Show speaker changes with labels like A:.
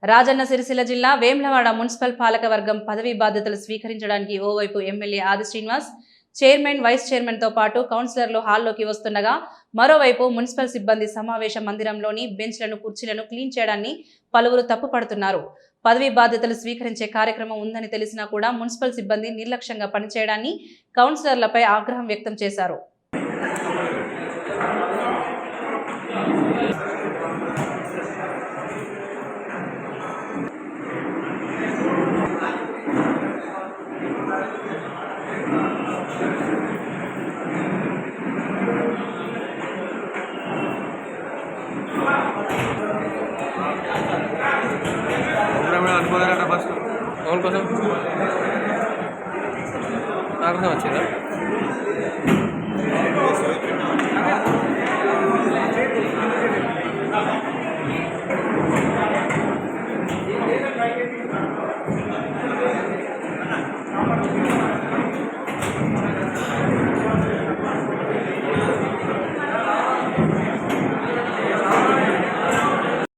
A: రాజన్న సిరిసిల్ల జిల్లా వేములవాడ మున్సిపల్ పాలకవర్గం పదవీ బాధ్యతలు స్వీకరించడానికి ఓవైపు ఎమ్మెల్యే ఆది శ్రీనివాస్ చైర్మన్ వైస్ చైర్మన్ తో పాటు కౌన్సిలర్లు హాల్లోకి వస్తుండగా మరోవైపు మున్సిపల్ సిబ్బంది సమావేశ మందిరంలోని బెంచ్లను కుర్చీలను క్లీన్ చేయడాన్ని పలువురు తప్పుపడుతున్నారు. పదవీ బాధ్యతలు స్వీకరించే కార్యక్రమం ఉందని తెలిసినా కూడా మున్సిపల్ సిబ్బంది నిర్లక్ష్యంగా పనిచేయడాన్ని కౌన్సిలర్లపై ఆగ్రహం వ్యక్తం చేశారు.
B: అనుకోలేరట ఫస్ట్ ఎవరి కోసం నా కోసం వచ్చిందా?